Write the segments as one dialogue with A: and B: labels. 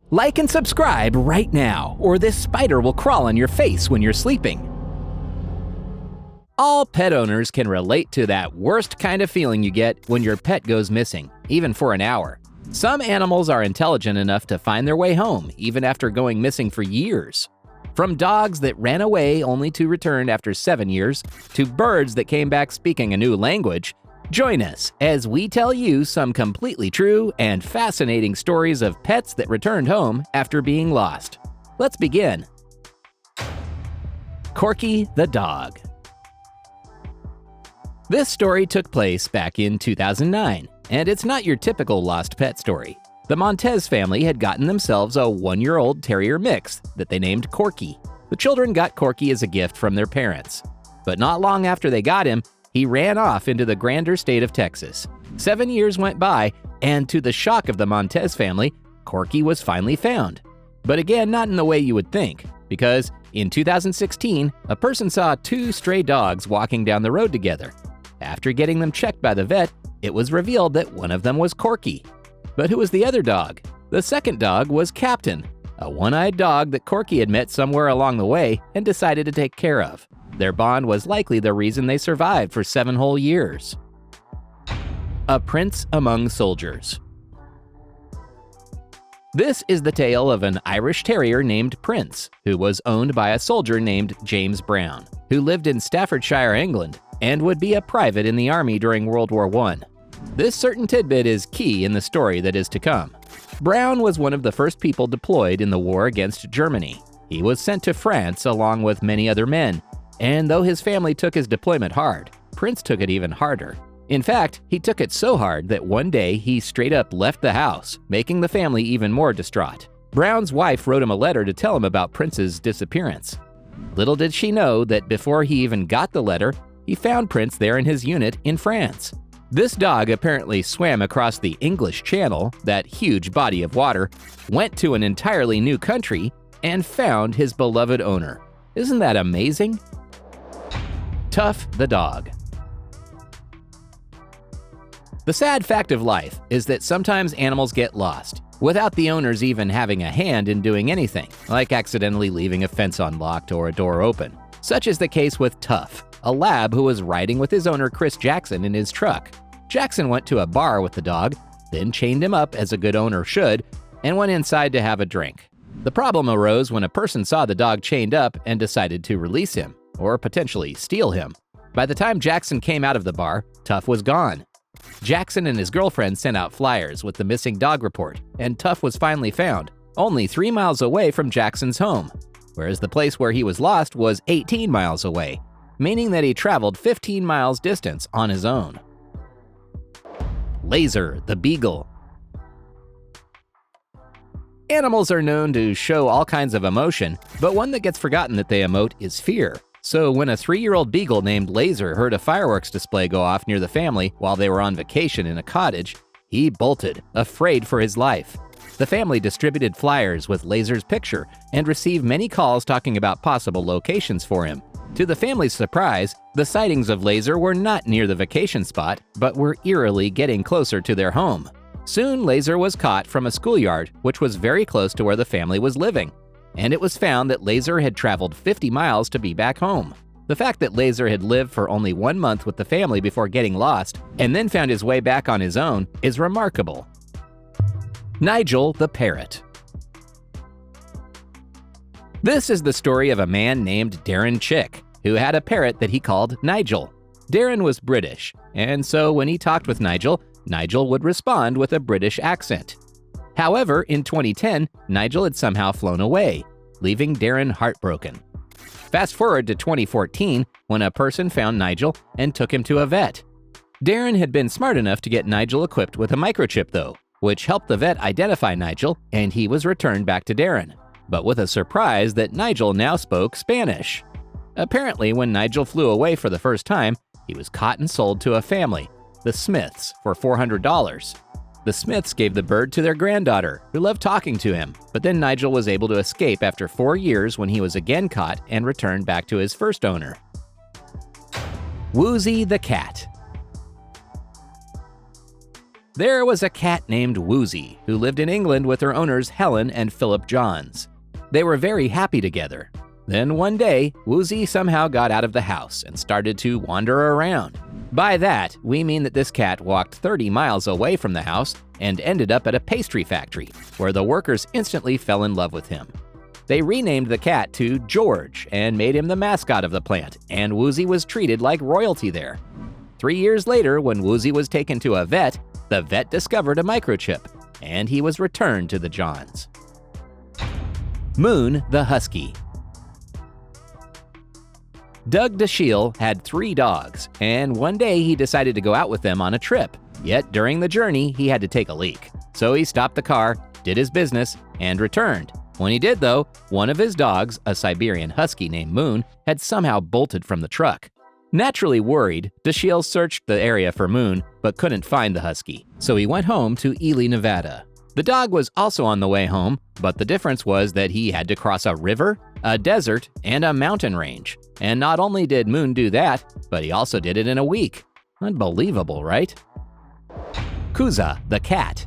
A: Like and subscribe right now, or this spider will crawl on your face when you're sleeping. All pet owners can relate to that worst kind of feeling you get when your pet goes missing, even for an hour. Some animals are intelligent enough to find their way home, even after going missing for years. From dogs that ran away only to return after 7 years, to birds that came back speaking a new language, join us as we tell you some completely true and fascinating stories of pets that returned home after being lost. Let's begin. Corky the dog. This story took place back in 2009, and it's not your typical lost pet story. The Montez family had gotten themselves a 1-year-old terrier mix that they named Corky. The children got Corky as a gift from their parents. But not long after they got him, he ran off into the grander state of Texas. 7 years went by, and to the shock of the Montez family, Corky was finally found. But again, not in the way you would think, because in 2016, a person saw 2 stray dogs walking down the road together. After getting them checked by the vet, it was revealed that one of them was Corky. But who was the other dog? The second dog was Captain, a one-eyed dog that Corky had met somewhere along the way and decided to take care of. Their bond was likely the reason they survived for 7 whole years. A prince among soldiers. This is the tale of an Irish terrier named Prince, who was owned by a soldier named James Brown, who lived in Staffordshire, England, and would be a private in the army during World War I. This certain tidbit is key in the story that is to come. Brown was one of the first people deployed in the war against Germany. He was sent to France along with many other men, and though his family took his deployment hard, Prince took it even harder. In fact, he took it so hard that one day he straight up left the house, making the family even more distraught. Brown's wife wrote him a letter to tell him about Prince's disappearance. Little did she know that before he even got the letter, he found Prince there in his unit in France. This dog apparently swam across the English Channel, that huge body of water, went to an entirely new country, and found his beloved owner. Isn't that amazing? Tough the dog. The sad fact of life is that sometimes animals get lost, without the owners even having a hand in doing anything, like accidentally leaving a fence unlocked or a door open. Such is the case with Tough, a lab who was riding with his owner Chris Jackson in his truck. Jackson went to a bar with the dog, then chained him up as a good owner should, and went inside to have a drink. The problem arose when a person saw the dog chained up and decided to release him, or potentially steal him. By the time Jackson came out of the bar, Tough was gone. Jackson and his girlfriend sent out flyers with the missing dog report, and Tough was finally found, only 3 miles away from Jackson's home, whereas the place where he was lost was 18 miles away, meaning that he traveled 15 miles distance on his own. Laser, the beagle. Animals are known to show all kinds of emotion, but one that gets forgotten that they emote is fear. So when a 3-year-old beagle named Laser heard a fireworks display go off near the family while they were on vacation in a cottage, he bolted, afraid for his life. The family distributed flyers with Laser's picture and received many calls talking about possible locations for him. To the family's surprise, the sightings of Laser were not near the vacation spot, but were eerily getting closer to their home. Soon, Laser was caught from a schoolyard, which was very close to where the family was living. And it was found that Laser had traveled 50 miles to be back home. The fact that Laser had lived for only 1 month with the family before getting lost, and then found his way back on his own, is remarkable. Nigel the parrot. This is the story of a man named Darren Chick, who had a parrot that he called Nigel. Darren was British, and so when he talked with Nigel, Nigel would respond with a British accent. However, in 2010, Nigel had somehow flown away, leaving Darren heartbroken. Fast forward to 2014, when a person found Nigel and took him to a vet. Darren had been smart enough to get Nigel equipped with a microchip though, which helped the vet identify Nigel, and he was returned back to Darren, but with a surprise that Nigel now spoke Spanish. Apparently, when Nigel flew away for the first time, he was caught and sold to a family, the Smiths, for $400. The Smiths gave the bird to their granddaughter, who loved talking to him, but then Nigel was able to escape after 4 years when he was again caught and returned back to his first owner. Woozy the cat. There was a cat named Woozy who lived in England with her owners Helen and Philip Johns. They were very happy together. Then one day, Woozy somehow got out of the house and started to wander around. By that, we mean that this cat walked 30 miles away from the house and ended up at a pastry factory, where the workers instantly fell in love with him. They renamed the cat to George and made him the mascot of the plant, and Woozy was treated like royalty there. 3 years later, when Woozy was taken to a vet, the vet discovered a microchip, and he was returned to the Johns. Moon the Husky. Doug DeShiel had 3 dogs, and one day he decided to go out with them on a trip. Yet during the journey, he had to take a leak. So he stopped the car, did his business, and returned. When he did, though, one of his dogs, a Siberian Husky named Moon, had somehow bolted from the truck. Naturally worried, DeShiel searched the area for Moon, but couldn't find the Husky. So he went home to Ely, Nevada. The dog was also on the way home, but the difference was that he had to cross a river, a desert, and a mountain range. And not only did Moon do that, but he also did it in a week. Unbelievable, right? Kuza the cat.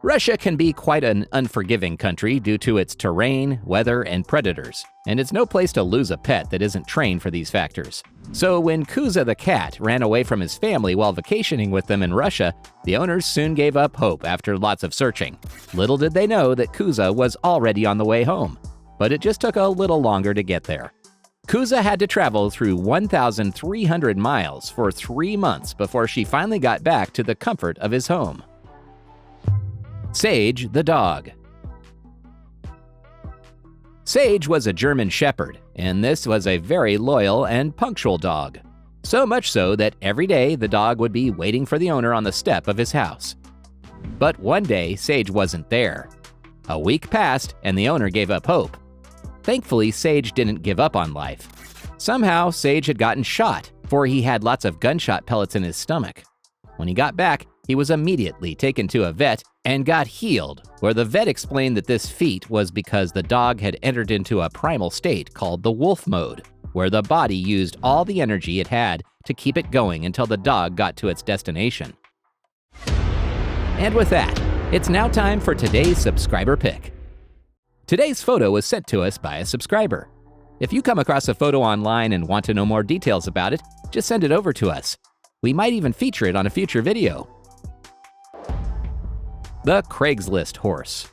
A: Russia can be quite an unforgiving country due to its terrain, weather, and predators, and it's no place to lose a pet that isn't trained for these factors. So when Kuza the cat ran away from his family while vacationing with them in Russia, the owners soon gave up hope after lots of searching. Little did they know that Kuza was already on the way home, but it just took a little longer to get there. Kuza had to travel through 1,300 miles for 3 months before she finally got back to the comfort of his home. Sage the dog. Sage was a German shepherd, and this was a very loyal and punctual dog. So much so that every day the dog would be waiting for the owner on the step of his house. But one day, Sage wasn't there. A week passed, and the owner gave up hope. Thankfully, Sage didn't give up on life. Somehow, Sage had gotten shot, for he had lots of gunshot pellets in his stomach. When he got back, he was immediately taken to a vet and got healed, where the vet explained that this feat was because the dog had entered into a primal state called the wolf mode, where the body used all the energy it had to keep it going until the dog got to its destination. And with that, it's now time for today's subscriber pick. Today's photo was sent to us by a subscriber. If you come across a photo online and want to know more details about it, just send it over to us. We might even feature it on a future video. The Craigslist horse.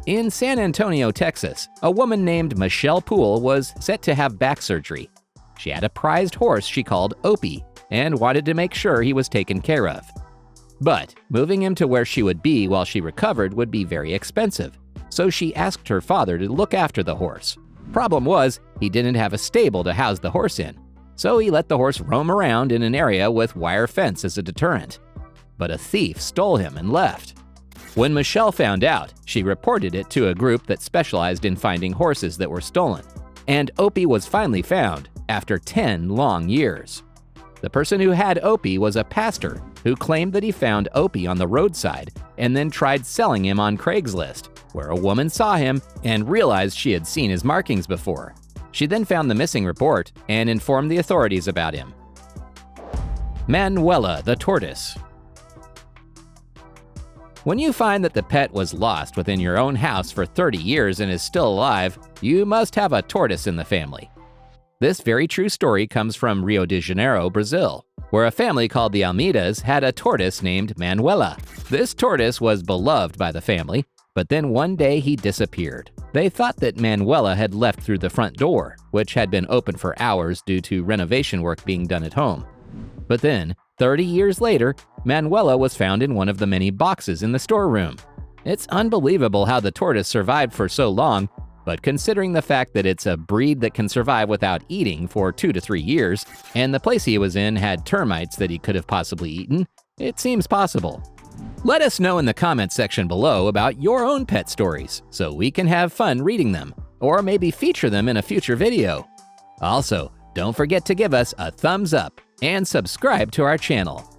A: In San Antonio, Texas, a woman named Michelle Poole was set to have back surgery. She had a prized horse she called Opie and wanted to make sure he was taken care of. But moving him to where she would be while she recovered would be very expensive, so she asked her father to look after the horse. Problem was, he didn't have a stable to house the horse in, so he let the horse roam around in an area with wire fence as a deterrent. But a thief stole him and left. When Michelle found out, she reported it to a group that specialized in finding horses that were stolen, and Opie was finally found after 10 long years. The person who had Opie was a pastor who claimed that he found Opie on the roadside and then tried selling him on Craigslist, where a woman saw him and realized she had seen his markings before. She then found the missing report and informed the authorities about him. Manuela the tortoise. When you find that the pet was lost within your own house for 30 years and is still alive, you must have a tortoise in the family. This very true story comes from Rio de Janeiro, Brazil, where a family called the Almeidas had a tortoise named Manuela. This tortoise was beloved by the family, but then one day he disappeared. They thought that Manuela had left through the front door, which had been open for hours due to renovation work being done at home. But then, 30 years later, Manuela was found in one of the many boxes in the storeroom. It's unbelievable how the tortoise survived for so long, but considering the fact that it's a breed that can survive without eating for 2 to 3 years, and the place he was in had termites that he could have possibly eaten, it seems possible. Let us know in the comments section below about your own pet stories, so we can have fun reading them, or maybe feature them in a future video. Also, don't forget to give us a thumbs up and subscribe to our channel.